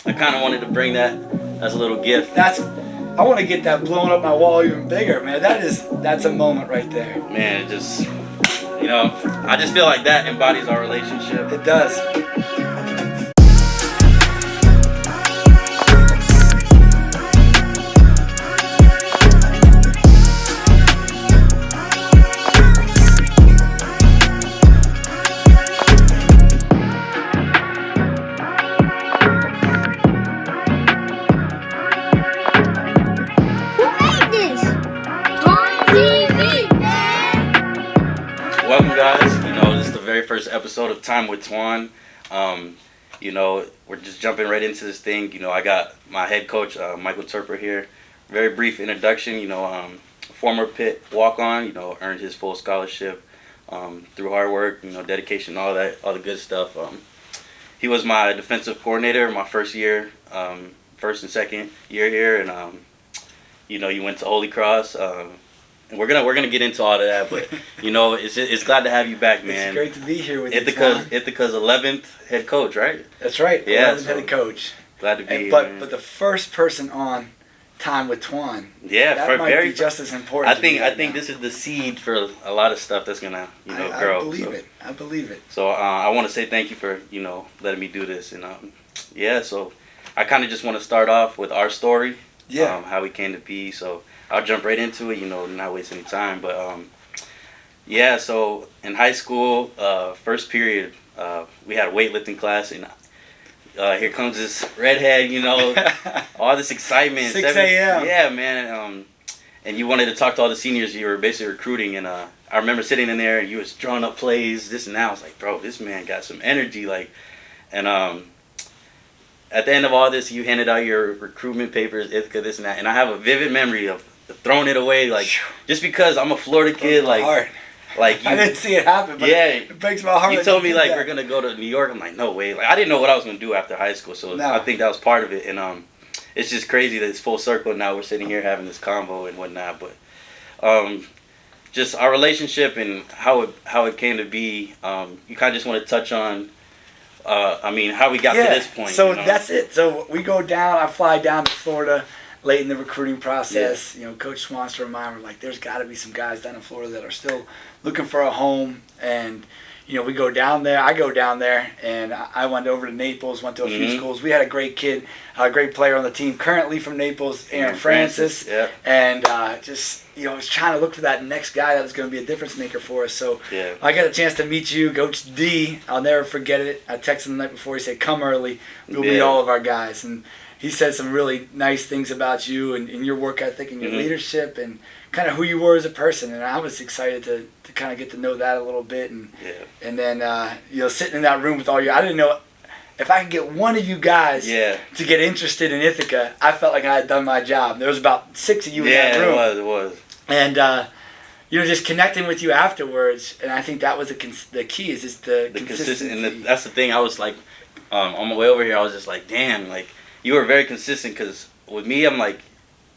I kind of wanted to bring that as a little gift. I want to get that blown up my wall even bigger, man. That's a moment right there. Man, it just, I just feel like that embodies our relationship. It does. Welcome, guys. This is the very first episode of Time with Twan. We're just jumping right into this thing. I got my head coach, Michael Toerper here. Very brief introduction. Former Pitt walk-on. Earned his full scholarship through hard work. Dedication, all the good stuff. He was my defensive coordinator my first and second year here, and you went to Holy Cross. And we're gonna get into all of that, but it's glad to have you back, man. It's great to be here with you. Ithaca's 11th head coach, right? That's right. Yeah, 11th head coach. Glad to be here. But the first person on Time with Twan. Yeah, that might be just as important. I think this is the seed for a lot of stuff that's gonna grow. I believe it. So I want to say thank you for letting me do this, and so I kind of just want to start off with our story. Yeah. How we came to be. So I'll jump right into it, not waste any time. But so in high school, first period, we had a weightlifting class, and here comes this redhead, all this excitement. 6 a.m. Yeah, man. And you wanted to talk to all the seniors you were basically recruiting, and I remember sitting in there, and you was drawing up plays, this and that. I was like, bro, this man got some energy, at the end of all this, you handed out your recruitment papers, Ithaca, this and that, and I have a vivid memory of throwing it away, just because I'm a Florida kid, I didn't see it happen, but it breaks my heart. You told me we're gonna go to New York. I'm like, no way. I didn't know what I was gonna do after high school, so I think that was part of it, and it's just crazy that it's full circle. Now we're sitting here having this convo and whatnot, but just our relationship and how it came to be. You kind of just want to touch on. How we got to this point. So that's it. So we go down. I fly down to Florida late in the recruiting process. Yeah. Coach Twan to remind me, there's got to be some guys down in Florida that are still looking for a home. And, we go down there. I go down there, and I went over to Naples, went to a few schools. We had a great kid, a great player on the team, currently from Naples, Aaron Francis. Yeah. And I was trying to look for that next guy that was going to be a difference maker for us. So I got a chance to meet you, Coach D. I'll never forget it. I texted him the night before. He said, come early. We'll meet all of our guys. And he said some really nice things about you and your work ethic and your leadership and kind of who you were as a person. And I was excited to kind of get to know that a little bit. And then, sitting in that room with all you, I didn't know if I could get one of you guys to get interested in Ithaca, I felt like I had done my job. There was about 6 of you in that room. Yeah, it was. And, just connecting with you afterwards, and I think that was the key is the consistency. And that's the thing. I was like, on my way over here, I was just like, damn, you were very consistent, because with me, I'm like,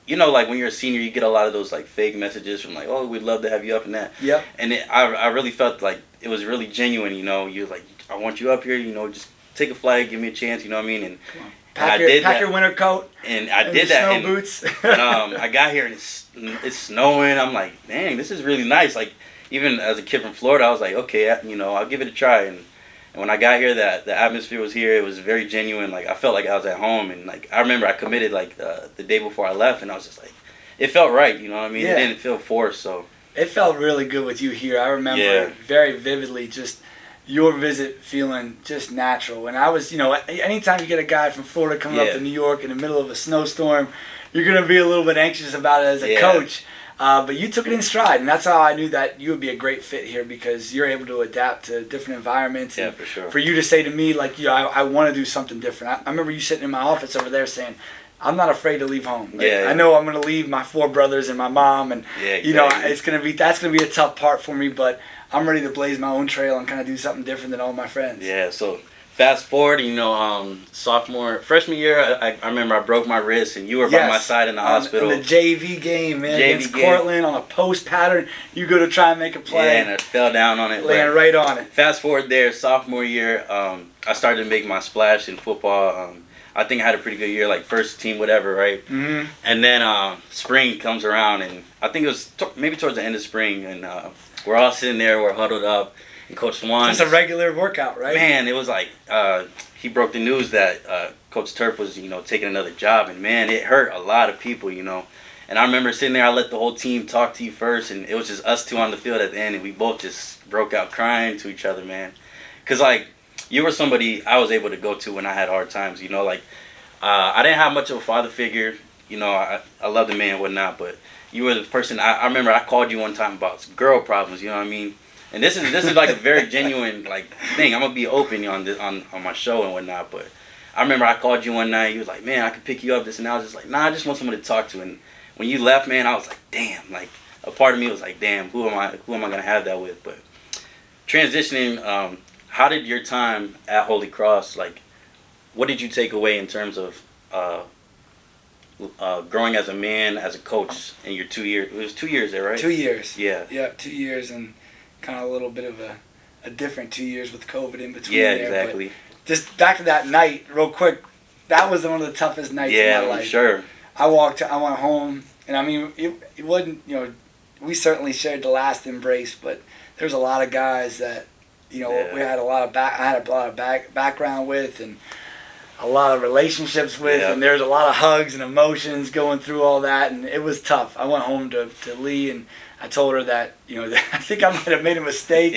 when you're a senior, you get a lot of those fake messages from oh, we'd love to have you up in that. Yep. And I really felt like it was really genuine. You're like, I want you up here. Just take a flight, give me a chance. You know what I mean? And pack your winter coat. And I did that. Snow boots. And, I got here and it's snowing. I'm like, dang, this is really nice. Even as a kid from Florida, I was like, okay, I'll give it a try. And when I got here, the atmosphere was here. It was very genuine. I felt like I was at home. And I remember I committed the day before I left, and I was just like, it felt right. You know what I mean? Yeah. It didn't feel forced. So it felt really good with you here. I remember very vividly just your visit feeling just natural. And I was, anytime you get a guy from Florida coming up to New York in the middle of a snowstorm, you're going to be a little bit anxious about it as a coach. But you took it in stride, and that's how I knew that you would be a great fit here, because you're able to adapt to different environments. Yeah, for sure. For you to say to me, I want to do something different. I remember you sitting in my office over there saying, I'm not afraid to leave home. I know I'm going to leave my 4 brothers and my mom, and exactly. that's going to be a tough part for me, but I'm ready to blaze my own trail and kind of do something different than all my friends. Yeah, so fast forward, freshman year, I remember I broke my wrist, and you were by my side in the hospital. In the JV game, man, against Cortland on a post pattern. You go to try and make a play. Yeah, and I fell down on it. Laying right on it. Fast forward there, sophomore year, I started to make my splash in football. I think I had a pretty good year, like first team, whatever, right? Mm-hmm. And then spring comes around, and I think it was maybe towards the end of spring, and we're all sitting there, we're huddled up, and Coach Twan. Just a regular workout, right? Man, it was like he broke the news that Coach Toerper was, taking another job, and man, it hurt a lot of people, And I remember sitting there, I let the whole team talk to you first, and it was just us two on the field at the end, and we both just broke out crying to each other, man. Because, like, you were somebody I was able to go to when I had hard times, I didn't have much of a father figure, I love the man and whatnot, but you were the person, I remember I called you one time about girl problems, you know what I mean? And this is like a very genuine, like, thing. I'm going to be open on this on my show and whatnot, but I remember I called you one night, you was like, man, I could pick you up, this, and I was just like, nah, I just want someone to talk to, and when you left, man, I was like, damn, like, a part of me was like, damn, who am I going to have that with? But transitioning, how did your time at Holy Cross, like, what did you take away in terms of growing as a man, as a coach in your 2 years? It was 2 years there, right? 2 years. Yeah. Yeah, 2 years, and kind of a little bit of a different 2 years with COVID in between. Yeah, there, exactly. Just back to that night, real quick. That was one of the toughest nights of my life. Yeah, sure. I went home, and I mean, it wasn't, we certainly shared the last embrace, but there's a lot of guys that, we had a lot of background with, and a lot of relationships with, and there's a lot of hugs and emotions going through all that, and it was tough. I went home to Lee, and I told her that, I think I might have made a mistake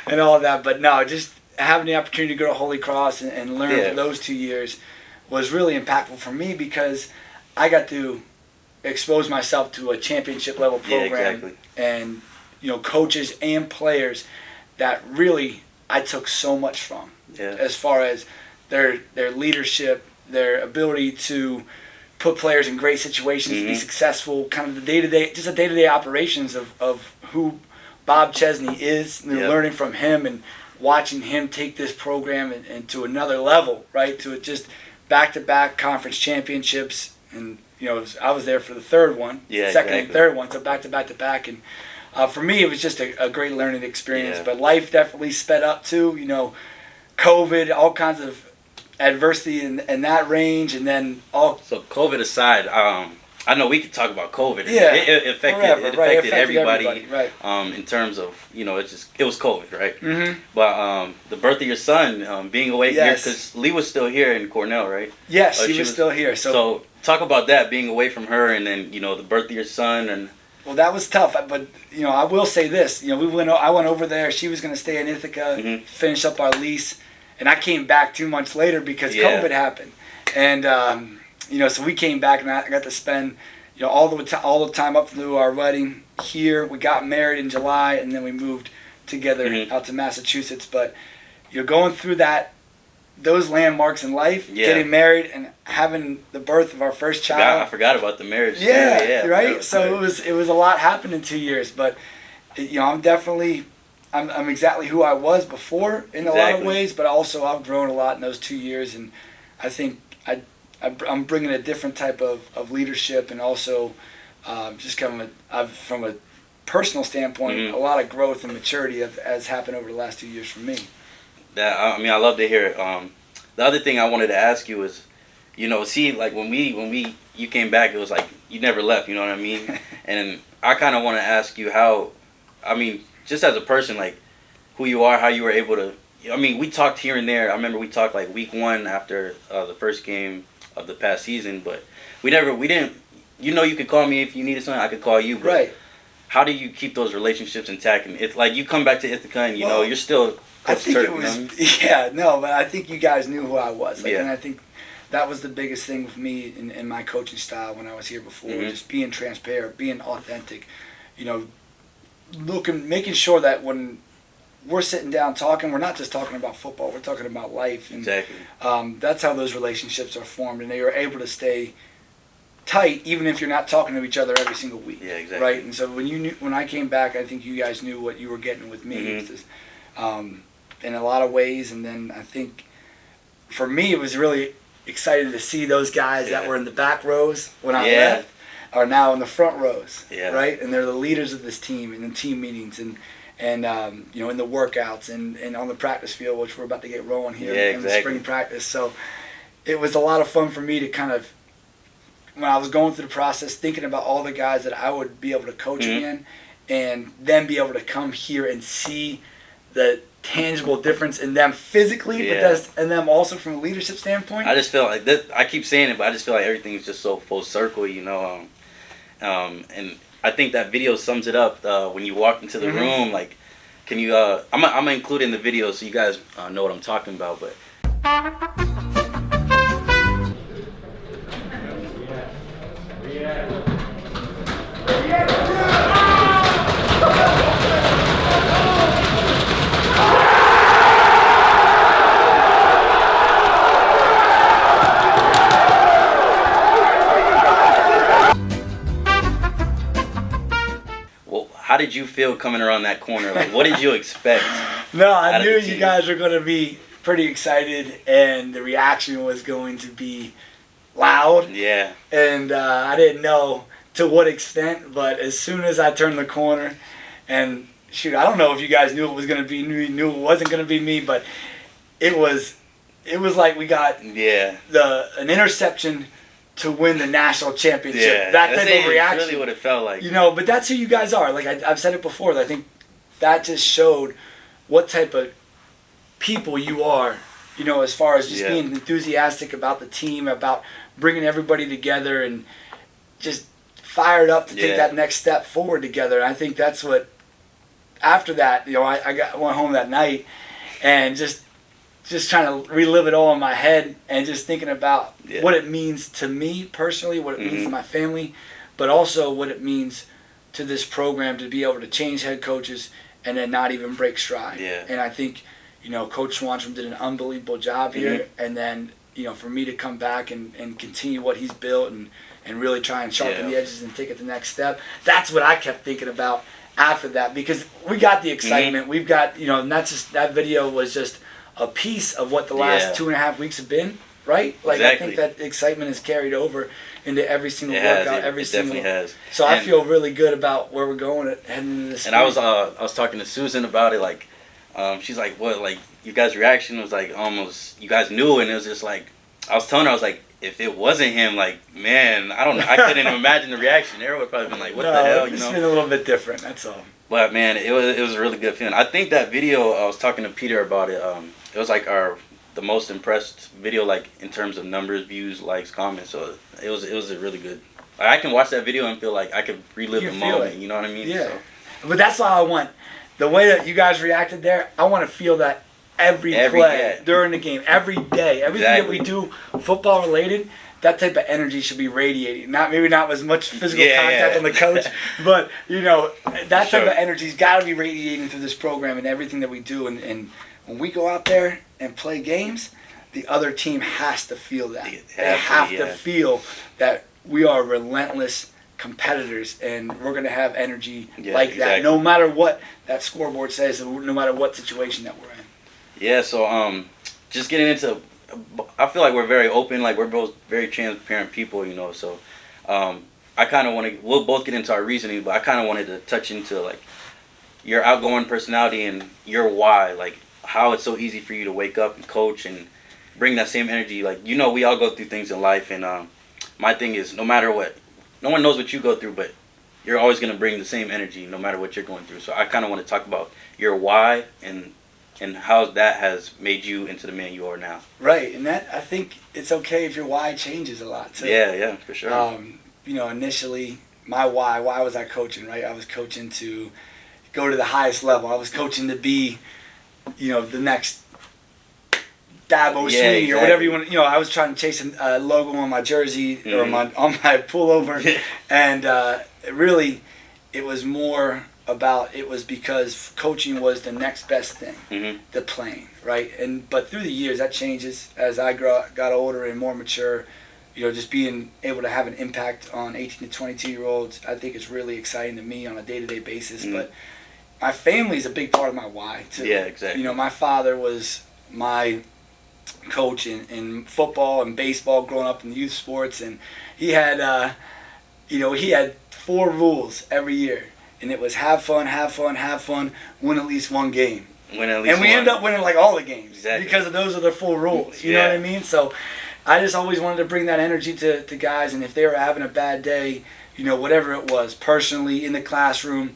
and all of that, but no, just having the opportunity to go to Holy Cross and learn for those 2 years was really impactful for me, because I got to expose myself to a championship level program and coaches and players that really I took so much from as far as their leadership, their ability to put players in great situations to be successful, kind of the day-to-day operations of who Bob Chesney is, learning from him and watching him take this program and to another level, right, to just back-to-back conference championships. And I was there for the third one, second and third one, so back-to-back. And for me, it was just a great learning experience. But life definitely sped up too. COVID, all kinds of adversity in that range, and then all. So COVID aside, I know we could talk about COVID. It affected everybody. Right. In terms of it was COVID, right? Mm-hmm. But the birth of your son, being away here, because Lee was still here in Cornell, right? Yes, she was still here. So talk about that, being away from her, and then the birth of your son. And well, that was tough, but I will say this: I went over there. She was going to stay in Ithaca, finish up our lease, and I came back 2 months later because COVID happened, and so we came back, and I got to spend all the time up through our wedding here. We got married in July, and then we moved together out to Massachusetts. But going through those landmarks in life, getting married and having the birth of our first child. I forgot about the marriage. Yeah, right. So it was a lot happened in 2 years, but I'm exactly who I was before in a lot of ways, but also I've grown a lot in those 2 years, and I think I'm bringing a different type of leadership, and also just from a personal standpoint, a lot of growth and maturity has happened over the last 2 years for me. I love to hear it. The other thing I wanted to ask you is, like when you came back, it was like you never left. You know what I mean? And I kind of want to ask you how, just as a person, like who you are, how you were able to. We talked here and there. I remember we talked like week 1 after the first game of the past season, but we didn't. You could call me if you needed something. I could call you. But right. How do you keep those relationships intact? And it's like you come back to Ithaca, and you're still. I think it was, but I think you guys knew who I was. And I think that was the biggest thing with me in my coaching style when I was here before, just being transparent, being authentic, making sure that when we're sitting down talking, we're not just talking about football, we're talking about life. And, exactly. That's how those relationships are formed, and they are able to stay tight even if you're not talking to each other every single week. Yeah, exactly. Right? And so when I came back, I think you guys knew what you were getting with me. In a lot of ways, and then I think for me it was really exciting to see those guys that were in the back rows when I left are now in the front rows, right? And they're the leaders of this team in the team meetings and in the workouts and on the practice field, which we're about to get rolling here in the spring practice. So it was a lot of fun for me to kind of, when I was going through the process, thinking about all the guys that I would be able to coach again, and then be able to come here and see the tangible difference in them physically, and them also from a leadership standpoint. I just feel like this, I keep saying it, but I just feel like everything's just so full circle, you know. And I think that video sums it up. When you walk into the room, like, can you? I'm gonna include it in the video so you guys know what I'm talking about, but. How did you feel coming around that corner? Like, what did you expect? No, I knew you guys were going to be pretty excited, and the reaction was going to be loud. Yeah. And I didn't know to what extent, but as soon as I turned the corner, and shoot, I don't know if you guys knew it was going to be me, knew it wasn't going to be me, but it was like we got an interception to win the national championship. Yeah, that type of reaction. That's really what it felt like. You know, but that's who you guys are. Like I've said it before. I think that just showed what type of people you are. You know, as far as just being enthusiastic about the team, about bringing everybody together, and just fired up to take that next step forward together. And I think that's what. After that, you know, I went home that night, and just trying to relive it all in my head, and just thinking about what it means to me personally, what it means to my family, but also what it means to this program to be able to change head coaches and then not even break stride. Yeah. And I think, you know, Coach Twan did an unbelievable job here, and then, you know, for me to come back and continue what he's built and really try and sharpen the edges and take it the next step, that's what I kept thinking about after that, because we got the excitement. We've got, you know, and that's just, that video was just a piece of what the last 2.5 weeks have been, right? Like I think that excitement is carried over into every single workout, every single. Definitely has. So I feel really good about where we're going heading into this. And I was talking to Susan about it. Like, she's like, "What? Like, you guys' reaction was like almost you guys knew," and it was just like I was telling her, I was like, if it wasn't him, like, man, I don't know, I couldn't imagine the reaction. Everyone would probably been like, "What the hell?" You know, it's been a little bit different. That's all. But man, it was a really good feeling. I think that video, I was talking to Peter about it. It was like the most impressed video, like in terms of numbers, views, likes, comments. So it was a really good. I can watch that video and feel like I could relive the moment. You know what I mean? Yeah. So. But that's why I want the way that you guys reacted there. I want to feel that every play during the game, every day, everything that we do football related. That type of energy should be radiating. Maybe not as much physical contact on the coach, but you know that type of energy's got to be radiating through this program and everything that we do. And when we go out there and play games, the other team has to feel that. They have to feel that we are relentless competitors, and we're going to have energy like that, no matter what that scoreboard says, and no matter what situation that we're in. Yeah. So just getting into. I feel like we're very open, like we're both very transparent people, you know, so I kind of want to, we'll both get into our reasoning, but I kind of wanted to touch into like your outgoing personality and your why, like how it's so easy for you to wake up and coach and bring that same energy. Like, you know, we all go through things in life, and my thing is, no matter what, no one knows what you go through, but you're always going to bring the same energy no matter what you're going through. So I kind of want to talk about your why and how that has made you into the man you are now. Right, and that, I think it's okay if your why changes a lot too. Yeah, for sure. You know, initially, my why was I coaching, right? I was coaching to go to the highest level. I was coaching to be, you know, the next Dabo Sweeney or whatever you want. You know, I was trying to chase a logo on my jersey or on my pullover, and really, it was more about, it was because coaching was the next best thing, the playing, right? But through the years, that changes as I got older and more mature. You know, just being able to have an impact on 18 to 22-year-olds, I think is really exciting to me on a day-to-day basis. But my family is a big part of my why too. Yeah, exactly. You know, my father was my coach in football and baseball growing up in the youth sports, and he had, he had 4 rules every year. And it was have fun, win at least one game. And we end up winning like all the games because those are the 4 rules. You know what I mean? So I just always wanted to bring that energy to guys, and if they were having a bad day, whatever it was, personally, in the classroom,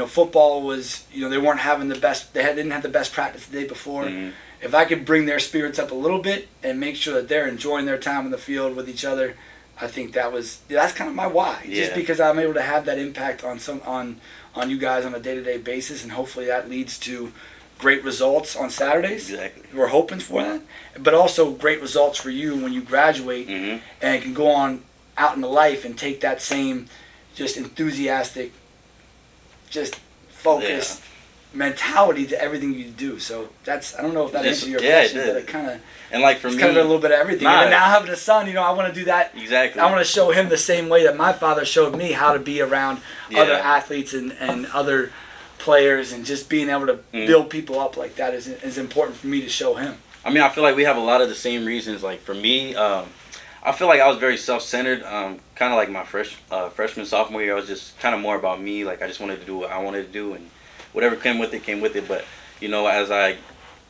football was, they weren't having the best, didn't have the best practice the day before. Mm-hmm. If I could bring their spirits up a little bit and make sure that they're enjoying their time in the field with each other, I think that's kind of my why. Yeah. Just because I'm able to have that impact on you guys on a day-to-day basis, and hopefully that leads to great results on Saturdays. Exactly. We're hoping for that. But also great results for you when you graduate mm-hmm. and can go on out into life and take that same just enthusiastic, just focused mentality to everything you do. So I don't know if that answers your question, but it kind of, and like for me, kind of a little bit of everything. And now having a son, I want to do that. Exactly. I want to show him the same way that my father showed me how to be around other athletes and other players, and just being able to build people up like that is important for me to show him. I mean, I feel like we have a lot of the same reasons. Like for me, I feel like I was very self-centered. Kind of like my freshman, sophomore year, I was just kind of more about me. Like I just wanted to do what I wanted to do, and whatever came with it. But as I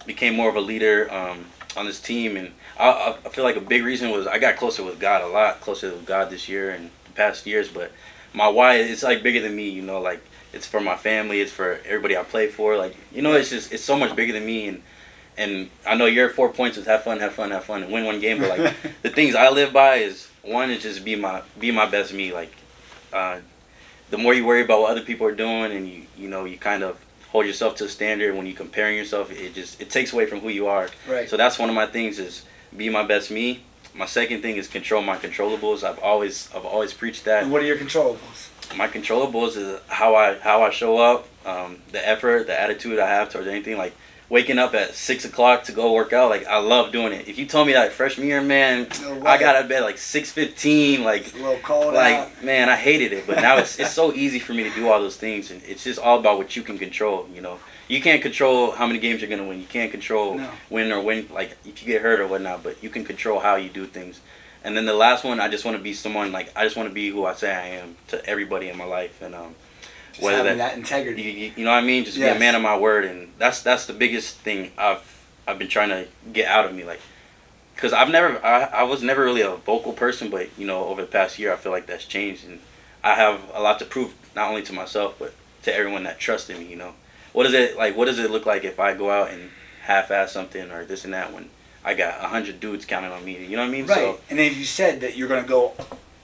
became more of a leader on this team, and I feel like a big reason was I got closer with God, a lot closer with God this year and the past years. But my why, it's like bigger than me. Like it's for my family, it's for everybody I play for. Like it's so much bigger than me. And I know your 4 points is have fun, and win one game. But like the things I live by is, one is just be my best me. Like the more you worry about what other people are doing, and you kind of hold yourself to a standard when you comparing yourself, it takes away from who you are. Right. So that's one of my things, is be my best me. My second thing is control my controllables. I've always preached that. And what are your controllables? My controllables is how I show up, the effort, the attitude I have towards anything. Like waking up at 6 o'clock to go work out, like I love doing it. If you told me that freshman year, man, I got out of bed like 6:15, like it's a little cold out. Man, I hated it. But now it's so easy for me to do all those things, and it's just all about what you can control. You can't control how many games you're gonna win. You can't control win, like if you get hurt or whatnot. But you can control how you do things. And then the last one, I just want to be someone, like I just want to be who I say I am to everybody in my life, and just having that integrity. You know what I mean? Just be a man of my word, and that's the biggest thing I've been trying to get out of me, like, because I was never really a vocal person, but over the past year I feel like that's changed, and I have a lot to prove, not only to myself but to everyone that trusted me. What does it look like if I go out and half-ass something or this and that when I got 100 dudes counting on me? You know what I mean? Right. So, and if you said that you're going to go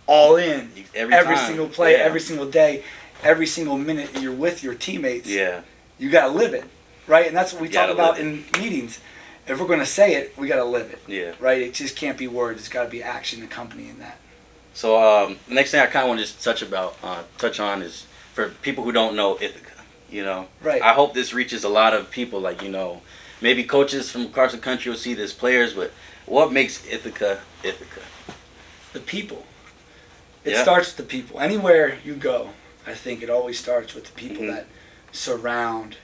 all in every single play, every single day, every single minute you're with your teammates, you got to live it, right? And that's what we talk about in meetings. If we're going to say it, we got to live it. Yeah. Right? It just can't be words. It's got to be action accompanying that. So the next thing I kind of want to just touch on is for people who don't know Ithaca. Right. I hope this reaches a lot of people. Like maybe coaches from across the country will see this, players, but what makes Ithaca Ithaca? The people. It starts with the people. Anywhere you go, I think it always starts with the people that surround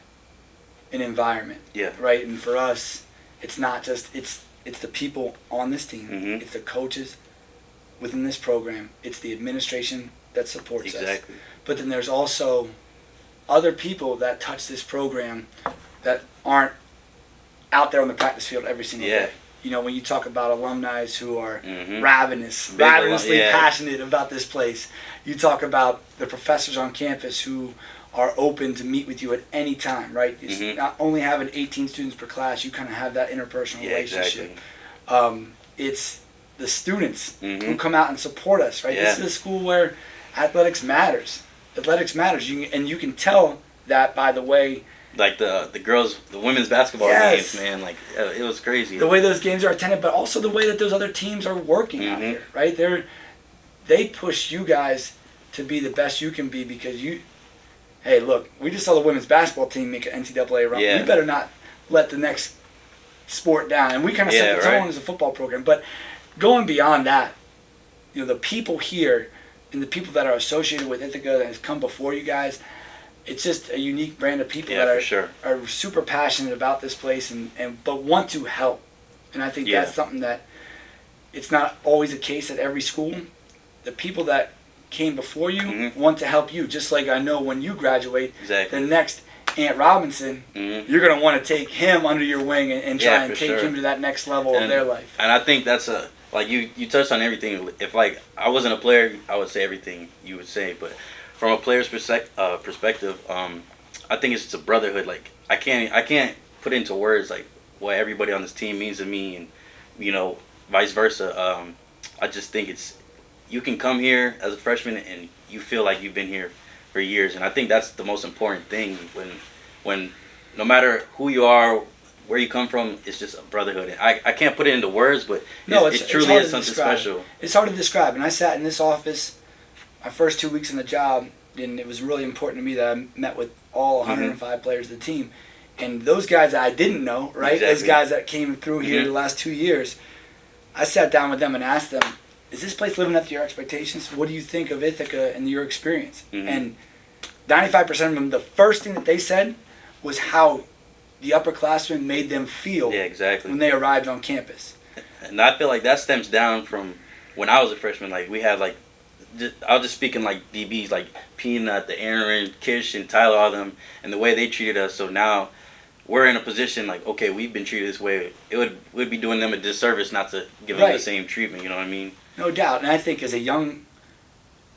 an environment. Yeah. Right? And for us, it's not just it's the people on this team. Mm-hmm. It's the coaches within this program. It's the administration that supports us. Exactly. But then there's also other people that touch this program that aren't out there on the practice field every single day. When you talk about alumni who are ravenously passionate about this place, you talk about the professors on campus who are open to meet with you at any time, right? Mm-hmm. Not only having 18 students per class, you kind of have that interpersonal relationship. Exactly. It's the students who come out and support us, right? This is a school where athletics matters. You can tell that by the way. Like the women's basketball games, man. Like it was crazy. The way those games are attended, but also the way that those other teams are working out here, right? They push you guys to be the best you can be because hey, look, we just saw the women's basketball team make an NCAA run. We better not let the next sport down. And we kind of set the tone as a football program. But going beyond that, the people here and the people that are associated with Ithaca that has come before you guys, it's just a unique brand of people that are super passionate about this place but want to help. And I think that's something that it's not always the case at every school. The people that came before you want to help you. Just like I know when you graduate, the next Ant Robinson, you're going to want to take him under your wing and try and take him to that next level of their life. And I think that's like you touched on everything. If like I wasn't a player, I would say everything you would say. But from a player's perspective, I think it's just a brotherhood. Like I can't put into words like what everybody on this team means to me, and vice versa. I just think you can come here as a freshman and you feel like you've been here for years, and I think that's the most important thing when no matter who you are, where you come from, it's just a brotherhood. And I can't put it into words, but it truly is something special. It's hard to describe. And I sat in this office my first 2 weeks in the job, and it was really important to me that I met with all 105 players of the team. And those guys that I didn't know, right? Exactly. Those guys that came through here the last 2 years, I sat down with them and asked them, is this place living up to your expectations? What do you think of Ithaca and your experience? And 95% of them, the first thing that they said was how the upperclassmen made them feel when they arrived on campus. And I feel like that stems down from when I was a freshman. Like we had I was just speaking like DBs, like Peanut, the Aaron, Kish, and Tyler, all of them, and the way they treated us. So now we're in a position like, okay, we've been treated this way. We'd be doing them a disservice not to give them the same treatment. You know what I mean? No doubt. And I think as a young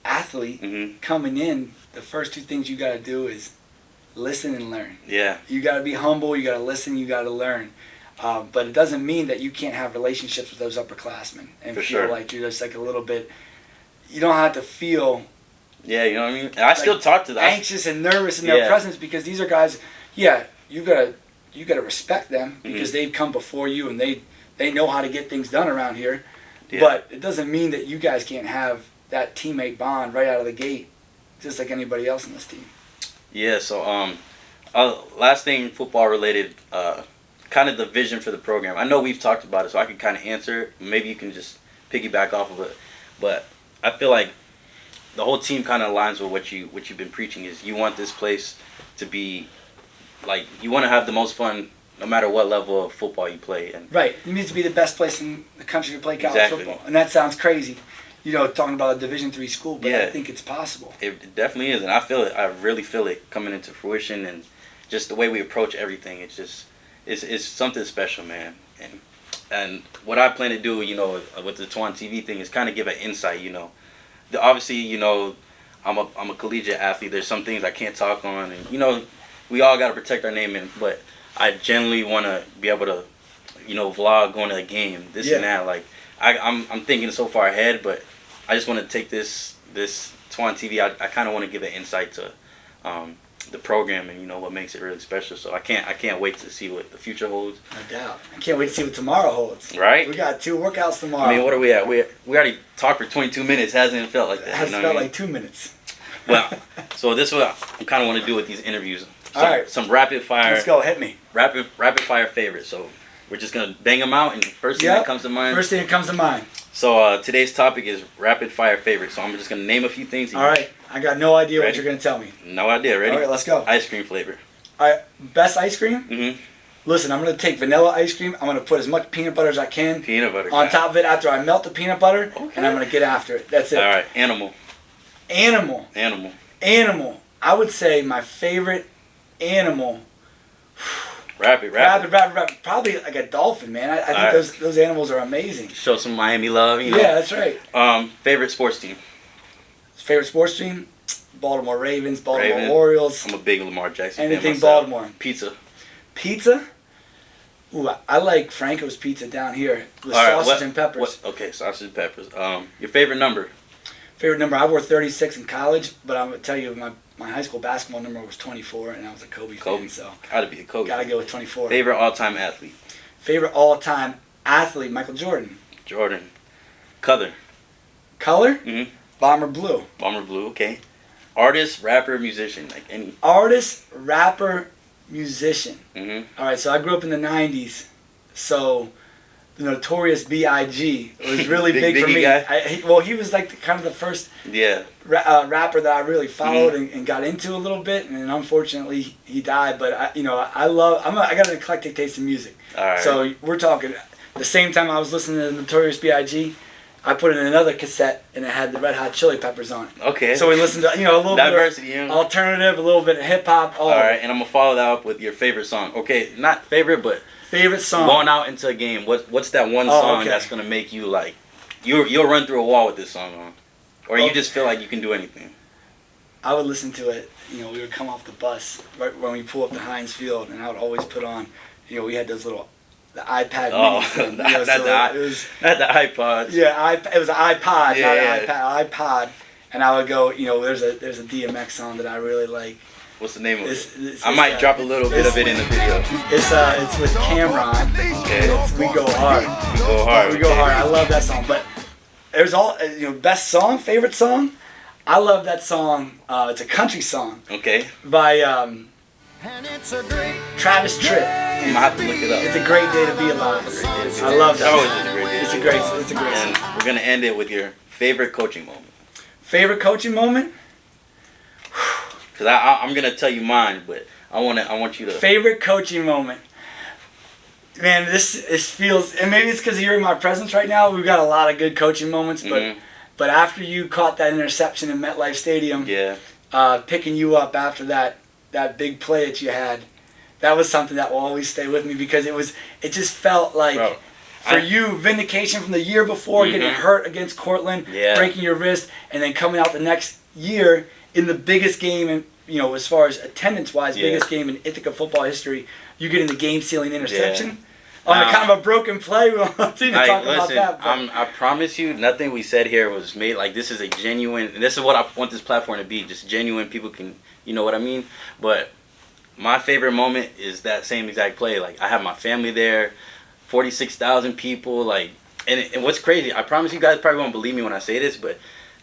athlete coming in, the first two things you got to do is listen and learn. Yeah. You got to be humble. You got to listen. You got to learn. But it doesn't mean that you can't have relationships with those upperclassmen and feel like you're just like a little bit. You don't have to feel. Yeah, you know what I mean. And I still talk to them. Anxious and nervous in their presence because these are guys. Yeah, you gotta respect them because they've come before you and they know how to get things done around here. Yeah. But it doesn't mean that you guys can't have that teammate bond right out of the gate, just like anybody else in this team. Yeah. So last thing football related, kind of the vision for the program. I know we've talked about it, so I can kind of answer it. Maybe you can just piggyback off of it. But I feel like the whole team kind of aligns with what you've been preaching. Is you want this place to be like you want to have the most fun no matter what level of football you play. And right, it needs to be the best place in the country to play college football, and that sounds crazy, talking about a Division III school, but I think it's possible. It definitely is, and I feel it. I really feel it coming into fruition, and just the way we approach everything. It's just it's something special, man. And what I plan to do, with the Twan TV thing, is kind of give an insight. Obviously, I'm a collegiate athlete. There's some things I can't talk on, and we all got to protect our name. But I generally want to be able to, vlog going to a game, and that. Like I'm thinking so far ahead, but I just want to take this Twan TV. I kind of want to give an insight to the program and what makes it really special. So I can't wait to see what the future holds. No doubt. I can't wait to see what tomorrow holds. Right. We got 2 workouts tomorrow. I mean, what are we at? We already talked for 22 minutes. Hasn't it felt like that? It hasn't felt like 2 minutes. Well, so this is what I kind of want to do with these interviews. All right. Some rapid fire. Let's go. Hit me. Rapid fire favorites. So we're just gonna bang them out, and first thing that comes to mind. First thing that comes to mind. So today's topic is rapid fire favorites. So I'm just gonna name a few things. All right. I got no idea what you're gonna tell me. No idea. Ready? All right. Let's go. Ice cream flavor. All right. Best ice cream. Mm-hmm. Listen, I'm gonna take vanilla ice cream. I'm gonna put as much peanut butter as I can. Peanut butter. On top of it after I melt the peanut butter, and I'm gonna get after it. That's it. All right. Animal. I would say my favorite animal. Rapid. Probably like a dolphin, man. I think those animals are amazing. Show some Miami love, Yeah, that's right. Favorite sports team. Favorite sports team? Baltimore Ravens, Baltimore Orioles. I'm a big Lamar Jackson fan Anything myself. Baltimore. Pizza? Ooh, I like Franco's Pizza down here with sausage and peppers. Okay, sausage and peppers. Your favorite number? Favorite number? I wore 36 in college, but I'm going to tell you my high school basketball number was 24, and I was a Kobe fan, so gotta be a Kobe. Gotta go with 24. Favorite all-time athlete? Favorite all-time athlete? Michael Jordan. Color? Mm-hmm. Bomber blue. Okay. Artist, rapper, musician, like any. Artist, rapper, musician. Mm-hmm. All right, so I grew up in the 90s, so the Notorious B.I.G. was really big for me. He was like kind of the first rapper that I really followed and got into a little bit, and unfortunately he died. But I got an eclectic taste in music. All right. So we're talking the same time I was listening to Notorious B.I.G., I put in another cassette and it had the Red Hot Chili Peppers on it. Okay. So we listened to a little diversity, bit of alternative, a little bit of hip hop. All right, and I'm gonna follow that up with your favorite song. Okay, not favorite, but favorite song. Going out into a game, what's that one song that's gonna make you like you'll run through a wall with this song on, or you just feel like you can do anything? I would listen to it. We would come off the bus right when we pull up to Heinz Field, and I would always put on. We had those the iPad minis. And, not the iPods. Yeah, it was an iPod, not an iPod. And I would go. There's a DMX song that I really like. What's the name of it? I might drop a little bit of it in the video. It's with Cameron. Okay. It's We Go Hard. We Go Hard. We Go Hard. I love that song. But there's best song, favorite song. I love that song. It's a country song. Okay. By Travis Tritt. I'm gonna have to look it up. It's a great day to be alive. I love that. Always is a great day. It's a great song. And we're gonna end it with your favorite coaching moment. Favorite coaching moment? Cause I'm gonna tell you mine, but I want you to. Favorite coaching moment. Man, this feels, and maybe it's because you're in my presence right now. We've got a lot of good coaching moments, but after you caught that interception in MetLife Stadium, picking you up after that big play that you had, that was something that will always stay with me because it just felt like you vindication from the year before, getting hurt against Cortland, breaking your wrist, and then coming out the next year in the biggest game, and as far as attendance-wise, biggest game in Ithaca football history, you get in the game-sealing interception on a kind of a broken play. We don't need to talk about that. I promise you, nothing we said here was made like this is a genuine. And this is what I want this platform to be, just genuine. People can, you know what I mean. But my favorite moment is that same exact play. Like I have my family there, 46,000 people. Like, and what's crazy? I promise you guys probably won't believe me when I say this, but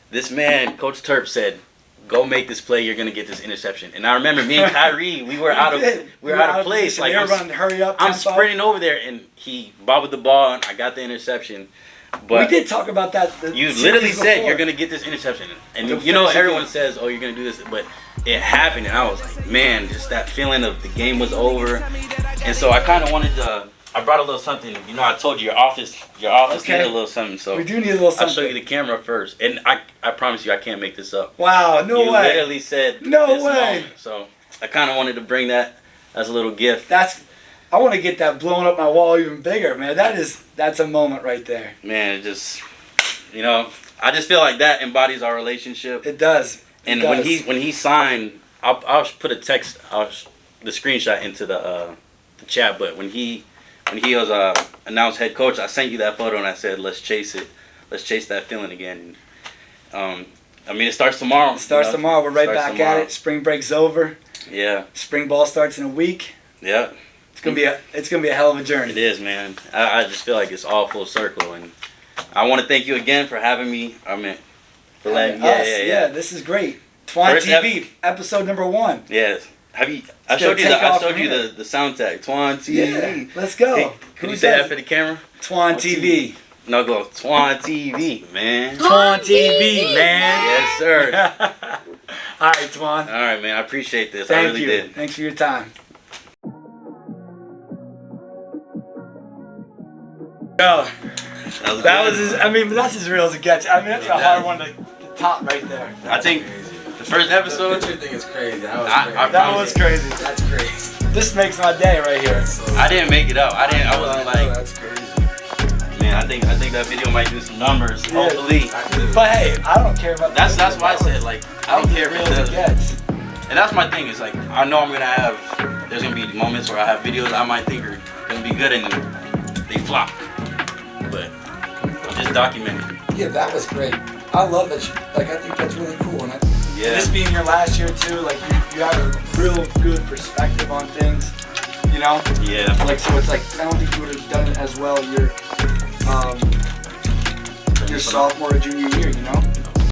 this man, Coach Toerper, said, "Go make this play. You're gonna get this interception." And I remember me and Kyrie, we were out of place. Like I'm sprinting over there, and he bobbled the ball, and I got the interception. But we did talk about that. You literally said you're gonna get this interception, and everyone says, "Oh, you're gonna do this," but it happened, and I was like, man, just that feeling of the game was over, and so I kind of wanted to. I brought a little something. I told you your office needed a little something. So we do need a little something. I'll show you the camera first, and I promise you, I can't make this up. Wow, no way! You literally said no this way. Moment. So I kind of wanted to bring that as a little gift. I want to get that blown up my wall even bigger, man. That's a moment right there. Man, it just, I just feel like that embodies our relationship. It does. And when he signed, I'll put the screenshot into the chat. But when he was announced head coach, I sent you that photo and I said, let's chase it. Let's chase that feeling again. It starts tomorrow. It starts tomorrow. We're right back at it. Spring break's over. Yeah. Spring ball starts in a week. Yeah. It's gonna be a hell of a journey. It is, man. I just feel like it's all full circle, and I want to thank you again for having me. For letting us. Yeah. This is great. Twan TV, episode number 1. Yes. I showed you the sound tag. Twan TV. Yeah. Let's go. Hey, can you say that for the camera? Twan TV. No, go Twan TV, man. Twan TV, man. Yes, sir. All right, Twan. All right, man. I appreciate this. Thank I really you. did. Thanks for your time. Oh, that was that's as real as it gets. That's a hard one to top right there. I think the first episode. The picture thing is crazy. That was crazy. That's crazy. This makes my day right here. I didn't make it up. I wasn't like. That's crazy. Man, I think that video might do some numbers. Yeah. Hopefully. But hey, I don't care about. That's why I said like I don't care if it does. It gets. And that's my thing. Is like I know I'm gonna have. There's gonna be moments where I have videos I might think are gonna be good and they flop. But I'm just documenting. Yeah, that was great. I love it. I think that's really cool. And this being your last year too, like you have a real good perspective on things. Yeah. Like so, it's like I don't think you would have done it as well your sophomore or junior year.